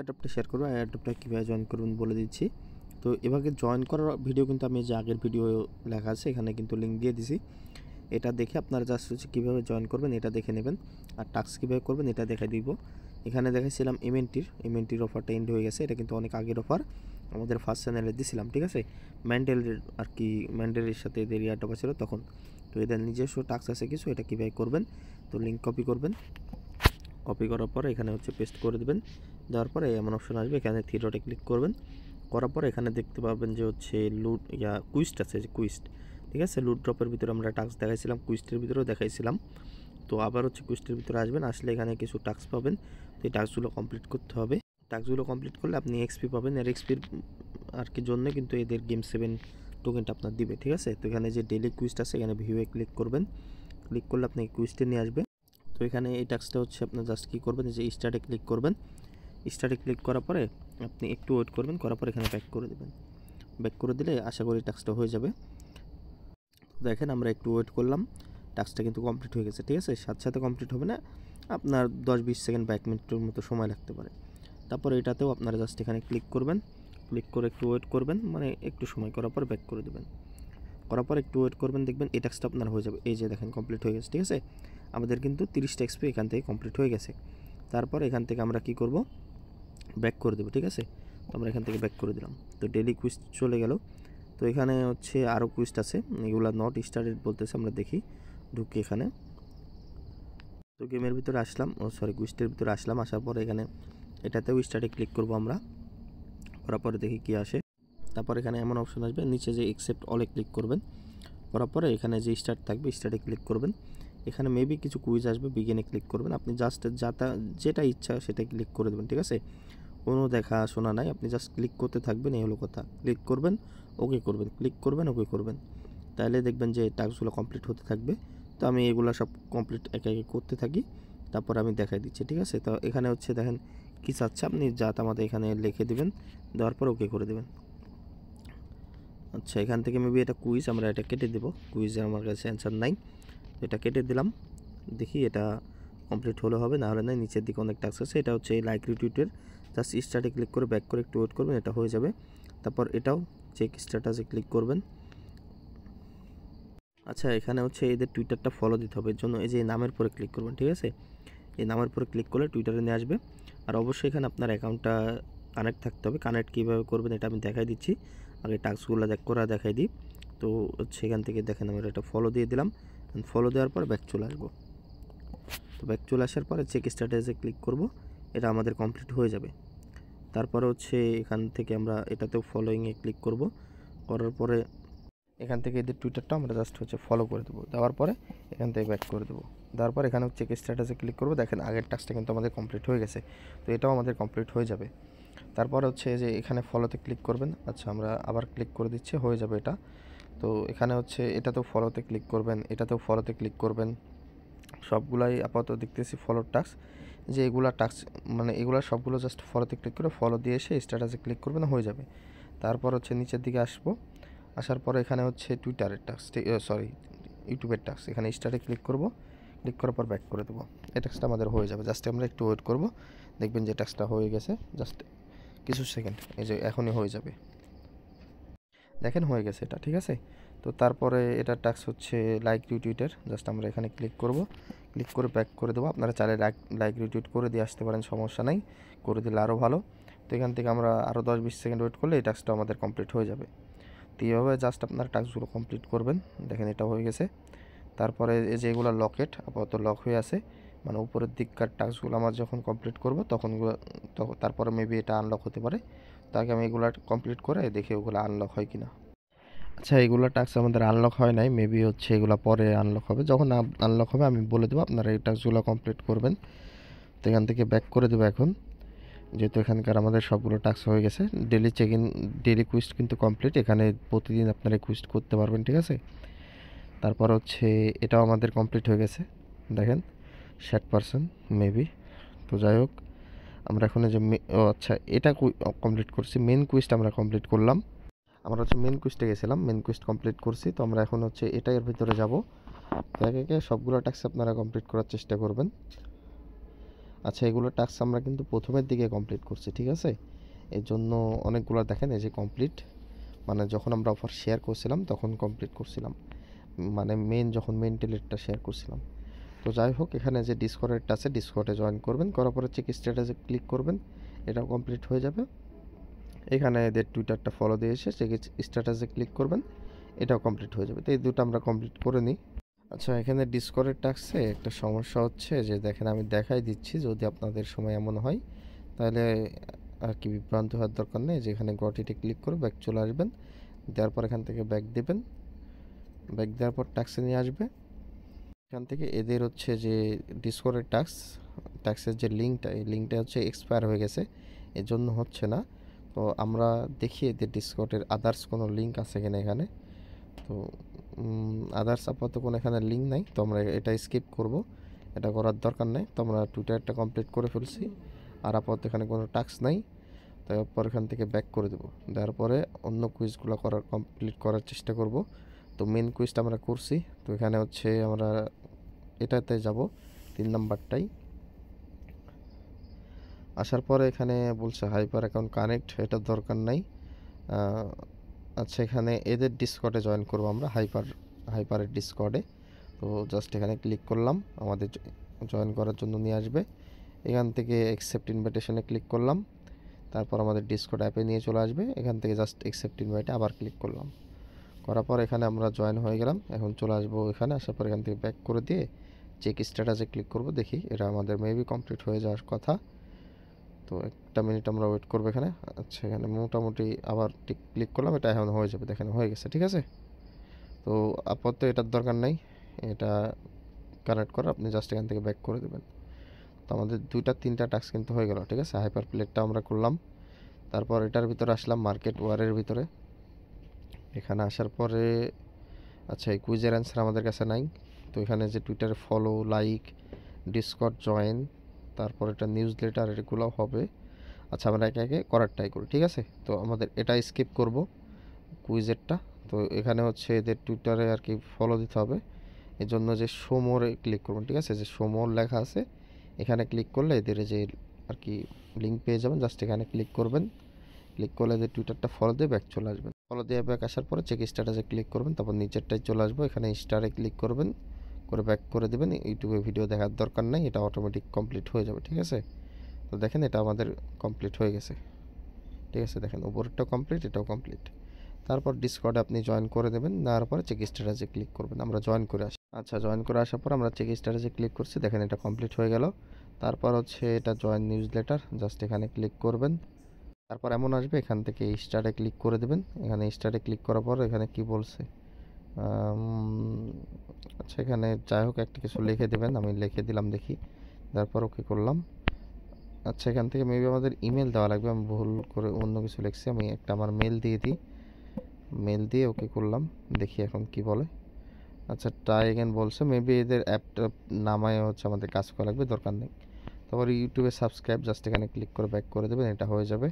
অ্যাডাপ্টটা share করবো, অ্যাডাপ্টটা কীভাবে join করবেন বলে দিচ্ছি। তো এভাবে জয়েন করার ভিডিও কিন্তু আমি যে আগের ভিডিও লেখা আছে এখানে কিন্তু লিঙ্ক দিয়ে দিছি। এটা দেখে আপনারা জাস্ট হচ্ছে কীভাবে জয়েন করবেন এটা দেখে নেবেন, আর টাস্ক কীভাবে করবেন এটা দেখাই দিব। এখানে দেখাইছিলাম এমএনটির অফারটা এন্ড হয়ে গেছে। এটা কিন্তু অনেক আগের অফার, আমাদের ফার্স্ট চ্যানেলে দিছিলাম, ঠিক আছে। ম্যান্ডেলের আর কি, ম্যান্ডেলের সাথে এদের ইয়ারটা ছিল তখন। তো এদের নিজস্ব টাস্ক আছে কিছু, এটা কীভাবে করবেন। তো লিঙ্ক কপি করবেন, কপি করার পরে এখানে হচ্ছে পেস্ট করে দেবেন। দেওয়ার পরে এমন অপশন আসবে, এখানে থ্রি ডটে ক্লিক করবেন। করার পরে এখানে দেখতে পাবেন যে হচ্ছে লুট কুইস্ট আছে, যে কুইস্ট, ঠিক আছে। লুট ড্রপের ভিতরে আমরা টাস্ক দেখাইছিলাম, কুইস্টের ভিতরেও দেখাইছিলাম। তো আবার হচ্ছে কুইস্টের ভিতরে আসবেন, আসলে এখানে কিছু টাস্ক পাবেন। তো এই টাস্কগুলো কমপ্লিট করতে হবে। টাস্কগুলো কমপ্লিট করলে আপনি এক্সপি পাবেন, আর এক্সপির আর কি জন্য কিন্তু এদের গেম 7 টোকেনটা আপনার দিবে, ঠিক আছে। তো এখানে যে ডেইলি কুইস্ট আছে এখানে ভিউয়ে ক্লিক করবেন। ক্লিক করলে আপনি কুইস্টে নিয়ে আসবে। তো এখানে এই টাস্কটা হচ্ছে আপনার জাস্ট কী করবেন, যে স্টার্টে ক্লিক করবেন। স্টার্টে ক্লিক করার পরে আপনি একটু ওয়েট করবেন, করার পর এখানে ব্যাক করে দেবেন। ব্যাক করে দিলে আশা করি টাস্কটা হয়ে যাবে। দেখেন আমরা একটু ওয়েট করলাম, টাস্কটা কিন্তু কমপ্লিট হয়ে গেছে, ঠিক আছে। সাথে সাথে কমপ্লিট হবে না, আপনার 10-20 সেকেন্ড বা 1 মিনিটের মতো সময় লাগতে পারে। তারপর এটাতেও আপনারা জাস্ট এখানে ক্লিক করবেন, ক্লিক করে একটু ওয়েট করবেন, মানে একটু সময় করার পর ব্যাক করে দেবেন। করার পর একটু ওয়েট করবেন, দেখবেন এই টাস্কটা আপনার হয়ে যাবে। এই যে দেখেন কমপ্লিট হয়ে গেছে, ঠিক আছে। আমাদের কিন্তু 30টা এক্সপি এখান থেকে কমপ্লিট হয়ে গেছে। তারপর এখান থেকে আমরা কি করব, ব্যাক করে দেবো, ঠিক আছে। তো আমরা এখান থেকে ব্যাক করে দিলাম। তো ডেইলি কুইস্ট চলে গেল। তো এখানে হচ্ছে আরও কুইস্ট আছে, এগুলো নট স্টার্টেড বলতেছে, আমরা দেখি ঢুকি এখানে। তো গেমের ভিতরে আসলাম, কুইস্টের ভিতরে আসলাম। আসার পরে এখানে এটাতেও স্টার্টে ক্লিক করব আমরা, করার পরে দেখি কি আসে। তারপর এখানে এমন অপশন আসবে, নিচে যে অ্যাকসেপ্ট অলে ক্লিক করবেন। করার পরে এখানে যে স্টার্ট থাকবে স্টার্টে ক্লিক করবেন। এখানে মেবি কিছু কুইজ আসবে, বিগিনে ক্লিক করবেন। আপনি জাস্ট যেটা ইচ্ছা সেটা ক্লিক করে দেবেন, ঠিক আছে। কোনো দেখাশোনা নাই, আপনি জাস্ট ক্লিক করতে থাকবেন, এই হলো কথা। ক্লিক করবেন, ওকে করবেন, ক্লিক করবেন, ওকে করবেন। তাহলে দেখবেন যে টাস্কগুলো কমপ্লিট হতে থাকবে। তো আমি এগুলো সব কমপ্লিট একে একে করতে থাকি, তারপর আমি দেখাই দিচ্ছি, ঠিক আছে। তো এখানে হচ্ছে দেখেন কী চাচ্ছে, আপনি আমাদের এখানে লিখে দেবেন, দেওয়ার পর ওকে করে দেবেন। আচ্ছা, এখান থেকে মেবি এটা কুইজ, আমরা এটা কেটে দেবো। কুইজে আমার কাছে অ্যান্সার নাই, এটা কেটে দিলাম। দেখি এটা কমপ্লিট হলে হবে, না হলে নাই। নিচের দিকে অনেক টাস্ক আছে, এটা হচ্ছে লাইক রিটুইটের। জাস্ট স্টার্টে ক্লিক করে ব্যাক করে একটু ওয়েট করবেন, এটা হয়ে যাবে। তারপর এটাও চেক স্ট্যাটাসে ক্লিক করবেন। আচ্ছা, এখানে হচ্ছে এদের টুইটারটা ফলো দিতে হবে, এর জন্য এই যে নামের পরে ক্লিক করবেন, ঠিক আছে। এই নামের পরে ক্লিক করলে টুইটারে নিয়ে আসবে। আর অবশ্যই এখানে আপনার অ্যাকাউন্টটা কানেক্ট থাকতে হবে। কানেক্ট কীভাবে করবেন এটা আমি দেখাই দিচ্ছি, আগে টাস্কগুলো দেখাই দিই। তো হচ্ছে এখান থেকে দেখেন আমরা এটা ফলো দিয়ে দিলাম। ফলো দেওয়ার পর ব্যাক চলে আসবো। তো ব্যাক চলে আসার পরে চেক স্ট্যাটাসে ক্লিক করব, এটা আমাদের কমপ্লিট হয়ে যাবে। তারপরে হচ্ছে এখান থেকে আমরা এটাতেও ফলোইংয়ে ক্লিক করব। করার পরে এখান থেকে এদের টুইটারটা আমরা জাস্ট হচ্ছে ফলো করে দেবো। দেওয়ার পরে এখান থেকে ব্যাক করে দেবো। দেওয়ার পর এখানে চেক স্ট্যাটাসে ক্লিক করবো। দেখেন আগের টাস্কটা কিন্তু আমাদের কমপ্লিট হয়ে গেছে, তো এটাও আমাদের কমপ্লিট হয়ে যাবে। তারপর হচ্ছে যে এখানে ফলোতে ক্লিক করবেন। আচ্ছা, আমরা আবার ক্লিক করে দিচ্ছি, হয়ে যাবে এটা। তো এখানে হচ্ছে এটাতেও ফলোতে ক্লিক করবেন, এটাতেও ফলোতে ক্লিক করবেন। সবগুলাই আপাতত দেখতেছি ফলোর টাস্ক, যে এগুলা টাস্ক মানে এগুলা সবগুলো জাস্ট ফলোতে ক্লিক করে ফলো দিয়ে এসে স্ট্যাটাসে ক্লিক করবেন, হয়ে যাবে। তারপর হচ্ছে নিচের দিকে আসবো, আসার পরে এখানে হচ্ছে টুইটারের টাস্ক, ইউটিউবের টাস্ক। এখানে স্টার্টে ক্লিক করব, ক্লিক করার পর ব্যাক করে দেবো। এই টাস্কটা আমাদের হয়ে যাবে। জাস্ট আমরা একটু ওয়েট করব, দেখবেন যে টাস্কটা হয়ে গেছে। জাস্ট কিছু সেকেন্ড, এই যে এখনই হয়ে যাবে, দেখেন হয়ে গেছে এটা, ঠিক আছে। তো তারপরে এটা টাস্ক হচ্ছে লাইক রিটুইটের। জাস্ট আমরা এখানে ক্লিক করব, ক্লিক করে ব্যাক করে দেবো। আপনারা চাইলে লাইক রিটুইট করে দিয়ে আসতে পারেন, সমস্যা নাই, করে দিলে আরও ভালো। তো এখান থেকে আমরা আরও 10-20 সেকেন্ড ওয়েট করলে এই টাস্কটা আমাদের কমপ্লিট হয়ে যাবে। তো এইভাবে জাস্ট আপনার টাস্কগুলো কমপ্লিট করবেন। দেখেন এটা হয়ে গেছে। তারপরে এই যে এগুলো লকেট আপাতত লক হয়ে আছে, মানে উপরের দিককার টাস্কগুলো আমার যখন কমপ্লিট করব তখন তারপরে মেবি এটা আনলক হতে পারে। তাকে আমি এগুলো কমপ্লিট করে দেখি ওগুলো আনলক হয় কিনা। আচ্ছা, এগুলো টাস্ক আমাদের আনলক হয় নাই, মেবি হচ্ছে এগুলো পরে আনলক হবে। যখন আনলক হবে আমি বলে দেবো, আপনারা এই টাস্কগুলো কমপ্লিট করবেন। তো এখান থেকে ব্যাক করে দেবো এখন, যেহেতু এখানকার আমাদের সবগুলো টাস্ক হয়ে গেছে। Daily check in, daily quest কিন্তু কমপ্লিট। এখানে প্রতিদিন আপনারা কুইস্ট করতে পারবেন, ঠিক আছে। তারপর হচ্ছে এটাও আমাদের কমপ্লিট হয়ে গেছে, দেখেন 60% মেবি। তো যাই হোক, আমরা এখন যে আচ্ছা, এটা কমপ্লিট করছি। মেন কুইস্ট আমরা কমপ্লিট করলাম। আমরা হচ্ছে মেন কুইস্টে গেছিলাম, মেন কুইস্ট কমপ্লিট করছি। তো আমরা এখন হচ্ছে এর ভিতরে যাব। একে একে সবগুলো টাস্ক আপনারা কমপ্লিট করার চেষ্টা করবেন। আচ্ছা, এগুলো টাস্ক আমরা কিন্তু প্রথমের দিকে কমপ্লিট করছি, ঠিক আছে? এর জন্য অনেকগুলো দেখেন এই যে কমপ্লিট, মানে যখন আমরা অফার শেয়ার করছিলাম তখন কমপ্লিট করছিলাম, মানে যখন মেন টেলেটটা শেয়ার করছিলাম। তো যাই হোক, এখানে যে ডিসকর্ডটা আছে ডিসকর্ডে জয়েন করবেন, করার পরে চেক স্ট্যাটাসে ক্লিক করবেন, এটাও কমপ্লিট হয়ে যাবে। এখানে এদের টুইটারটা ফলো দিয়ে এসে চেক স্ট্যাটাসে ক্লিক করবেন, এটাও কমপ্লিট হয়ে যাবে। তো এই দুটো আমরা কমপ্লিট করে নিই। আচ্ছা, এখানে ডিসকর্ডের টাস্কে একটা সমস্যা হচ্ছে যে দেখেন আমি দেখাই দিচ্ছি, যদি আপনাদের সময় এমন হয় তাহলে আর কি বিভ্রান্ত হওয়ার দরকার নেই। যেখানে গটিতে ক্লিক করে ব্যাক চলে আসবেন, দেওয়ার পর এখান থেকে ব্যাক দেবেন, ব্যাক দেওয়ার পর টাস্কে নিয়ে আসবে। এখান থেকে এদের হচ্ছে যে ডিসকর্ডের টাস্কের যে লিঙ্কটা, এই লিঙ্কটা হচ্ছে এক্সপায়ার হয়ে গেছে, এর জন্য হচ্ছে না। তো আমরা দেখি এদের ডিসকর্ডের আদার্স কোনো লিঙ্ক আছে কিনা এখানে। তো আদার্স আপাতত কোনো এখানে লিঙ্ক নাই, তো আমরা এটা স্কিপ করব, এটা করার দরকার নেই। তো আমরা টুইটারটা কমপ্লিট করে ফেলছি, আর আপাতত এখানে কোনো টাস্ক নাই। তারপর এখান থেকে ব্যাক করে দেবো, দেওয়ার পরে অন্য কুইজগুলো কমপ্লিট করার চেষ্টা করব। তো মেন কুইজটা আমরা করছি, তো এখানে হচ্ছে আমরা এটাতে যাব 3 নাম্বারটাই। আসার পরে এখানে বলছে হাইপার অ্যাকাউন্ট কানেক্ট, এটার দরকার নাই। আচ্ছা, এখানে এদের ডিসকর্ডে জয়েন করব আমরা, হাইপারের ডিসকর্ডে। তো জাস্ট এখানে ক্লিক করলাম, আমাদের জয়েন করার জন্য নিয়ে আসবে। এখান থেকে অ্যাকসেপ্ট ইনভাইটেশনে ক্লিক করলাম, তারপর আমাদের ডিসকর্ড অ্যাপে নিয়ে চলে আসবে। এখান থেকে জাস্ট অ্যাকসেপ্ট ইনভাইটে আবার ক্লিক করলাম, করার পর এখানে আমরা জয়েন হয়ে গেলাম। এখন চলে আসবো এখানে, আসার পর এখান থেকে ব্যাক করে দিয়ে চেক স্ট্যাটাসে ক্লিক করব, দেখি এটা আমাদের মেবি কমপ্লিট হয়ে যাওয়ার কথা। তো একটা মিনিট আমরা ওয়েট করবো এখানে। আচ্ছা, এখানে মোটামুটি আবার ক্লিক করলাম, এটা এখন হয়ে যাবে, দেখেন হয়ে গেছে, ঠিক আছে? তো আপাতত এটার দরকার নাই, এটা কানেক্ট করা, আপনি জাস্ট এখান থেকে ব্যাক করে দেবেন। তো আমাদের 2-3টা টাস্ক কিন্তু হয়ে গেল, ঠিক আছে? হাইপার প্লেটটা আমরা করলাম, তারপর এটার ভিতরে আসলাম মার্কেট ওয়ারের ভিতরে। এখানে আসার পরে আচ্ছা, এই কুইজের অ্যান্সার আমাদের কাছে নাই। তো এখানে যে টুইটারে ফলো, লাইক, ডিসকর্ড জয়েন, তারপর এটা নিউজ লেটার, এগুলো হবে। আচ্ছা, আমরা একে একে করার ট্রাই করি, ঠিক আছে? তো আমাদের এটা স্কিপ করব, কুইজেরটা। তো এখানে হচ্ছে এদের টুইটারে আর কি ফলো দিতে হবে, এই জন্য যে শো মোরে ক্লিক করবেন, ঠিক আছে? যে শো মোর লেখা আছে, এখানে ক্লিক করলে এদের যে আর কি লিঙ্ক পেয়ে যাবেন, জাস্ট এখানে ক্লিক করবেন। ক্লিক করলে এদের টুইটারটা ফলো দিয়ে ব্যাক চলে আসবেন। ফলো দিয়ে ব্যাক আসার পরে চেক স্ট্যাটাসে ক্লিক করবেন, তারপর নিচেরটায় চলে আসবো, এখানে স্টারে ক্লিক করবেন, করে ব্যাক করে দেবেন। ইউটিউবে ভিডিও দেখার দরকার নেই, এটা অটোমেটিক কমপ্লিট হয়ে যাবে, ঠিক আছে? তো দেখেন এটা আমাদের কমপ্লিট হয়ে গেছে, ঠিক আছে? দেখেন উপরেরটাও কমপ্লিট, এটাও কমপ্লিট। তারপর ডিসকর্ডে আপনি জয়েন করে দেবেন, দেওয়ার পরে চেক স্ট্যাটাসে ক্লিক করবেন। আমরা জয়েন করে আসি। আচ্ছা, জয়েন করে আসার পর আমরা চেক স্ট্যাটাসে ক্লিক করছি, দেখেন এটা কমপ্লিট হয়ে গেল। তারপর হচ্ছে এটা জয়েন নিউজ লেটার, জাস্ট এখানে ক্লিক করবেন। তারপর এমন আসবে, এখান থেকে স্টারে ক্লিক করে দেবেন। এখানে স্টারে ক্লিক করার পর এখানে কি বলছে, আচ্ছা এখানে যাই হোক একটা কিছু লিখে দেবেন, আমি লিখে দিলাম দেখি, তারপর ওকে করলাম। আচ্ছা, এখান থেকে মেবি আমাদের ইমেল দেওয়া লাগবে, আমি ভুল করে অন্য কিছু লিখছি, আমি একটা আমার মেল দিয়ে দিই, মেল দিয়ে ওকে করলাম, দেখি এখন কি বলে। আচ্ছা, ট্রাই এগেন বলছে, মেবি এদের অ্যাপটা নামায় হচ্ছে আমাদের কাজ করা লাগবে, দরকার নেই। তারপর ইউটিউবে সাবস্ক্রাইব, জাস্ট এখানে ক্লিক করে ব্যাক করে দেবেন, এটা হয়ে যাবে।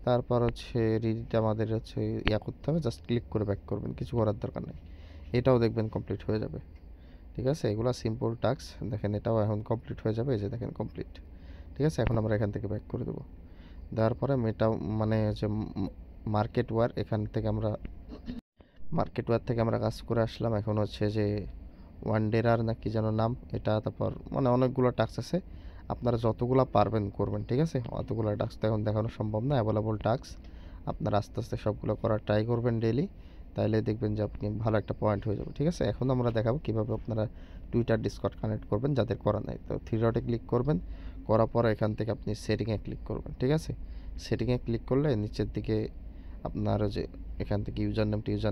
তারপর হচ্ছে রিডিটা আমাদের হচ্ছে করতে হবে, জাস্ট ক্লিক করে ব্যাক করবেন, কিছু করার দরকার নেই। এটাও দেখবেন কমপ্লিট হয়ে যাবে, ঠিক আছে? এগুলো সিম্পল টাস্ক, দেখেন এটাও এখন কমপ্লিট হয়ে যাবে, এই যে দেখেন কমপ্লিট, ঠিক আছে? এখন আমরা এখান থেকে ব্যাক করে দেবো, দেওয়ার পরে মানে হচ্ছে মার্কেট ওয়ার থেকে আমরা কাজ করে আসলাম। এখন হচ্ছে যে ওয়ান্ডেরার না কি যেন নাম এটা, তারপর মানে অনেকগুলো টাস্ক আছে, আপনারা যতগুলো পারবেন করবেন, ঠিক আছে? অতগুলো টাস্ক তো এখন দেখানো সম্ভব না, অ্যাভেলেবল টাস্ক, আপনারা আস্তে আস্তে সবগুলো করার ট্রাই করবেন ডেইলি, তাহলে দেখবেন যে আপনি ভালো একটা পয়েন্ট হয়ে যাবে, ঠিক আছে? এখন আমরা দেখাবো কীভাবে আপনারা টুইটার ডিসকর্ড কানেক্ট করবেন যাদের করা নাই। তো থ্রি ডটে ক্লিক করবেন, করার পরে এখান থেকে আপনি সেটিংয়ে ক্লিক করবেন, ঠিক আছে? সেটিংয়ে ক্লিক করলে নিচের দিকে আপনার যে এখান থেকে ইউজার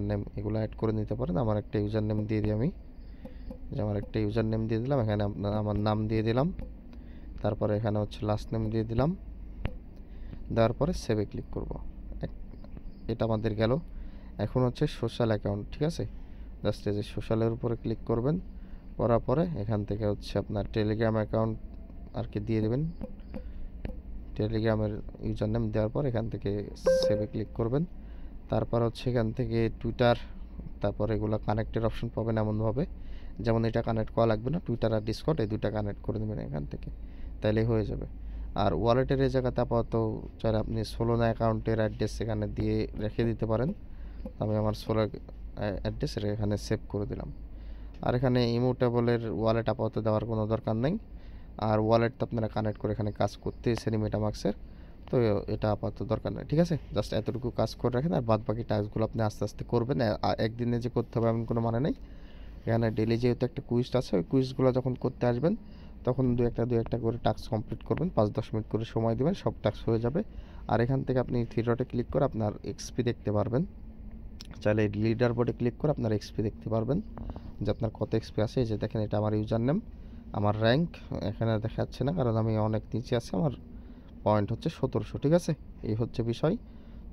নেম এগুলো অ্যাড করে নিতে পারেন। আমার একটা ইউজার নেম দিয়ে দিই, আমি যে আমার একটা ইউজার নেম দিয়ে দিলাম, এখানে আপনার আমার নাম দিয়ে দিলাম, তারপরে এখানে হচ্ছে লাস্ট নেম দিয়ে দিলাম, দেওয়ার পরে সেভে ক্লিক করব, এটা আমাদের গেল। এখন হচ্ছে সোশ্যাল অ্যাকাউন্ট, ঠিক আছে? জাস্ট এই যে সোশ্যালের উপরে ক্লিক করবেন, করার পরে এখান থেকে হচ্ছে আপনার টেলিগ্রাম অ্যাকাউন্ট আর কি দিয়ে দেবেন, টেলিগ্রামের ইউজার নেম দেওয়ার পর এখান থেকে সেভে ক্লিক করবেন। তারপর হচ্ছে এখান থেকে টুইটার, তারপর এগুলো কানেক্টের অপশন পাবেন এমনভাবে, যেমন এটা কানেক্ট করা লাগবে না, টুইটার আর ডিসকর্ড এই দুইটা কানেক্ট করে দেবেন এখান থেকে, তাইলেই হয়ে যাবে। আর ওয়ালেটের এই জায়গাতে আপাতত চাইলে আপনি সোলোনা অ্যাকাউন্টের অ্যাড্রেস এখানে দিয়ে রেখে দিতে পারেন। আমি আমার সোলো অ্যাড্রেস এখানে সেভ করে দিলাম। আর এখানে ইমুটেবলের ওয়ালেট আপাতত দেওয়ার কোনো দরকার নেই। আর ওয়ালেট তো আপনারা কানেক্ট করে এখানে কাজ করতেছেন মেটামাক্সের, তো এটা আপাতত দরকার নেই। ঠিক আছে, জাস্ট এতটুকু কাজ করে রাখেন, আর বাদ বাকি টাস্কগুলো আপনি আস্তে আস্তে করবেন। একদিনে যে করতে হবে এমন কোনো মানে নেই। এখানে ডেলি যেহেতু একটা কুইজ আছে, ওই কুইজগুলো যখন করতে আসবেন তখন দু একটা করে টাস্ক কমপ্লিট করবেন, 5-10 মিনিট করে সময় দেবেন, সব টাস্ক হয়ে যাবে। আর এখান থেকে আপনি থ্রি ডটে ক্লিক করে আপনার এক্সপি দেখতে পারবেন। চাইলে লিডার বোর্ডে ক্লিক করে আপনার এক্সপি দেখতে পারবেন যে আপনার কত এক্সপি আছে। এই যে দেখেন, এটা আমার ইউজার নেম, আমার র্যাঙ্ক এখানে দেখাচ্ছে না কারণ আমি অনেক নিচে আছি, আমার পয়েন্ট হচ্ছে 1700। ঠিক আছে, এই হচ্ছে বিষয়।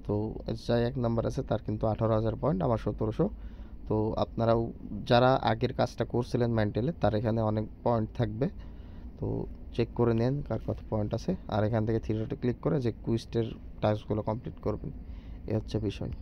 তো যাই 1 নাম্বার আছে তার কিন্তু 18,000 পয়েন্ট, আমার 1700। তো আপনারাও যারা আগের কাজটা করছিলেন মেন্টালে, তার এখানে অনেক পয়েন্ট থাকবে, তো চেক করে নেন কার কত পয়েন্ট আছে। আর এখান থেকে থ্রি ডটে ক্লিক করে যে কুইজের টাস্কগুলো কমপ্লিট করবেন, এ হচ্ছে বিষয়।